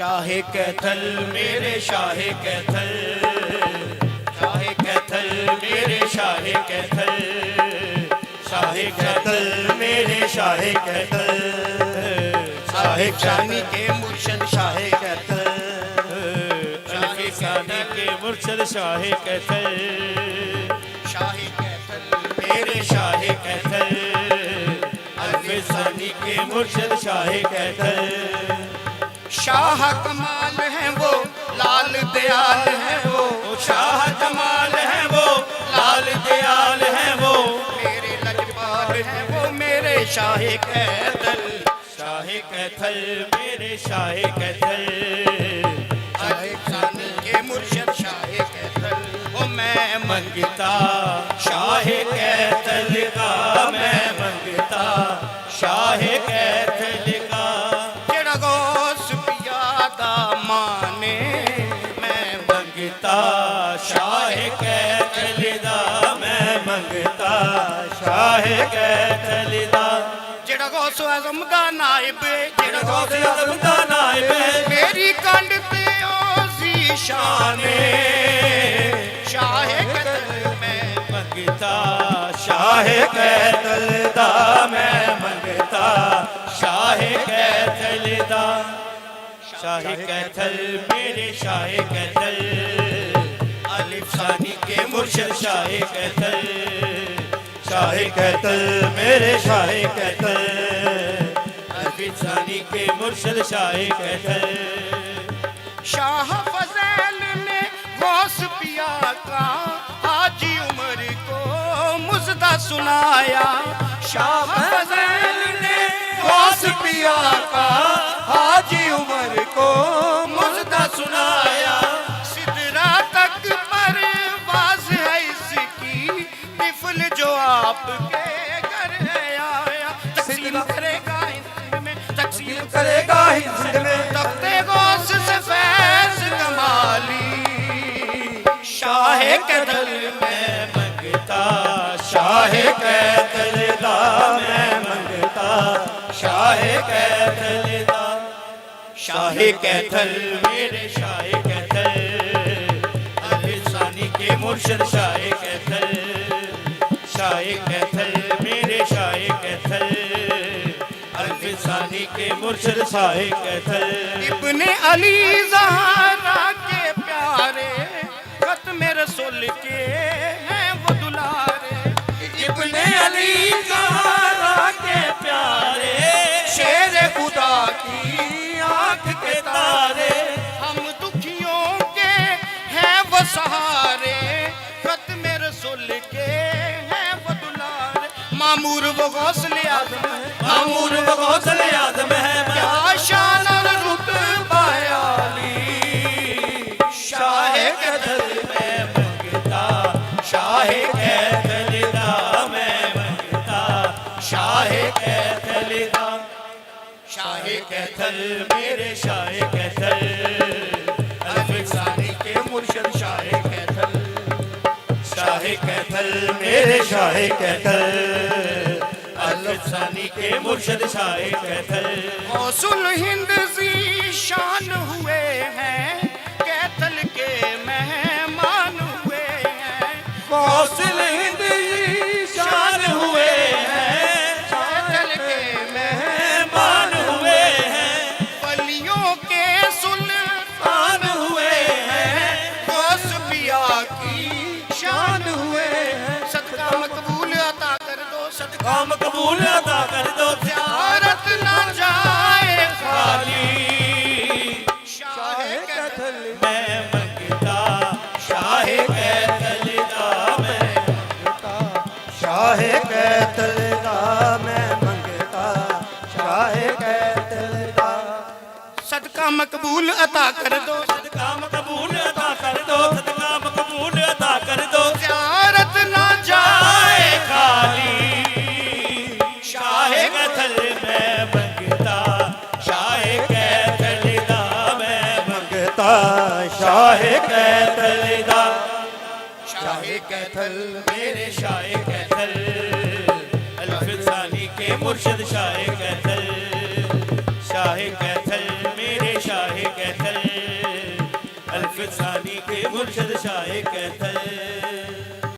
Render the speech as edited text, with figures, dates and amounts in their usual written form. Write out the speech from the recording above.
शाहे कैथल मेरे शाहे कैथल, शाहे कैथल मेरे शाहे कैथल, शाहे कैथल मेरे शाहे कैथल, शाहे शानी के मुर्शद शाहे कैथल, शाहे शानी के मुर्शद शाहे कैथल, शाहे कैथल मेरे शाहे कैथल, अल्फे सानी के मुर्शद शाहे कैथल। शाह कमाल है वो लाल दयाल है वो, शाह कमाल है वो लाल दयाल है वो, मेरे लजपाल है वो मेरे शाहे कैथल, शाहे कैथल मेरे शाहे कैथल, शाहे शानी के मुर्शद शाहे कैथल। ओ मैं मंगता शाहे कैथल का, मैं मंगता शाहे कैथल का, जेड़ा गौस पियादा माने, मैं मंगता शाहे कैथल दा, मैं मंगता शाहे कैथल दा, जेड़ा गौस आज़म दा नाइब, जेड़ा गौस आज़म दा नाइब, मेरी कंड ते ओसी शाने, शाहे कैथल मैं मंगता शाहे कैथल दा, मैं मंगता शाहे कैथल दा, शाहे कैथल मेरे शाहे कैथल, अलिफ सानी के मुर्शद शाहे कैथल, शाहे कैथल मेरे शाहे कैथल, अलिफ सानी के मुर्शद शाहे कैथल। शाह फज़ैल ने गौस पिया का हाजी उमर को मुज़दा सुनाया, शाह फज़ैल ने गौस पिया का हाजी उमर को मुज़दा सुनाया, सिदरा तक परवाज़ है इसकी, तिफल जो आपके घर है आया, तक़सीम करेगा हिंद में, तक़सीम करेगा हिंद में, तख्ते गौस से फैज़ कमाली, शाहे कैथल मैं मंगता शाहे कैथल दा, मैं मंगता शाहे कैथल दा, शाहे कैथल मेरे शाहे कैथल, अलिफ सानी के मुर्शद शाहे कैथल, शाहे कैथल मेरे शाहे कैथल, अलिफ सानी के मुर्शद शाहे कैथल। इब्ने अली ज़हरा के प्यारे, खत्म रसूल के हैं वो दुलारे, इब्ने अली ज़हरा के प्यारे, शेर खुदा की आँख के तारे, हम दुखियों के हैं वो सहारे, खत्म रसूल के हैं वो दुलारे, मामूर वो गौसले आज़म है, मामूर वो गौसले आज़म है, क्या शान और रुतबा आली, शाहे कैथल मैं मंगता शाहे कैथल दा, मैं मंगता शाहे कैथल दा, शाहे कैथल मेरे शाहे कैथल, अलिफ सानी के मुर्शद शाहे कैथल, शाहे कैथल मेरे शाहे कैथल, अलिफ सानी के मुर्शद शाहे कैथल। गौसुल हिंद ज़ी शान हुए हैं, कैथल के मेहमान हुए हैं, गौसुल हिंद ज़ी शान हुए हैं, कैथल के मेहमान हुए हैं, वलियों के सुल्तान हुए हैं, गौस पिया की शान हुए हैं, सदका मकबूल अता कर दो, सदका मकबूल अता कर दो, ज़ियारत ना जाए खाली, शाहे कैथल मैं मंगता शाहे कैथल दा, मैं मंगता शाहे कैथल दा, मैं मंगता शाहे कैथल दा, सदका मकबूल अता कर दो, सदका मकबूल अता कर दो, सदका मकबूल अता कर दो, ज़ियारत ना जाए खाली, शाहे कैथल मैं मंगता शाहे कैथल दा, मैं मंगता शाहे कैथल दा, शाहे कैथल मेरे शाहे कैथल, अलिफ सानी के मुर्शद शाहे कैथल, शाहे कैथल मेरे शाहे कैथल, मुर्शद शाहे कैथल